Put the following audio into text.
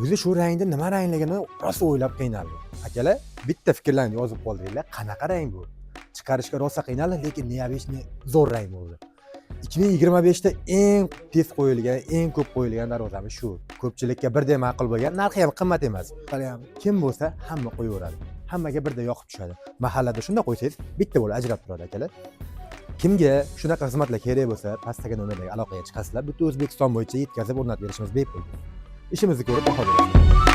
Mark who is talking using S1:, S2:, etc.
S1: o'zi shu rangni nima rangligini rosa o'ylab qiynaldi. Akalar, bitta fikrlarni yozib qoldinglar. Qanaqa rang bu? Chiqarishga rosa qiynaldi, lekin neobычный zo'r rang bo'ldi. 2025 da eng tez qo'yilgan, eng ko'p qo'yilgan darvozamiz shu. Ko'pchilikka birdek ma'qul bo'lgan, narxi ham qimmat emas. Qarang, kim bo'lsa hamma qo'yaveradi. Hammaga birdek yoqib tushadi. Mahallada shunda qo'ysangiz, bitta bo'lib ajrab turadi akalar. Kimga shunaqa xizmatlar kerak bo'lsa, pastdagi nomerdagi aloqaga chiqasizlar. Butun O'zbekiston bo'yicha yetkazib o'rnatib berishimiz bepul. Ishimizni ko'rib baho berasiz.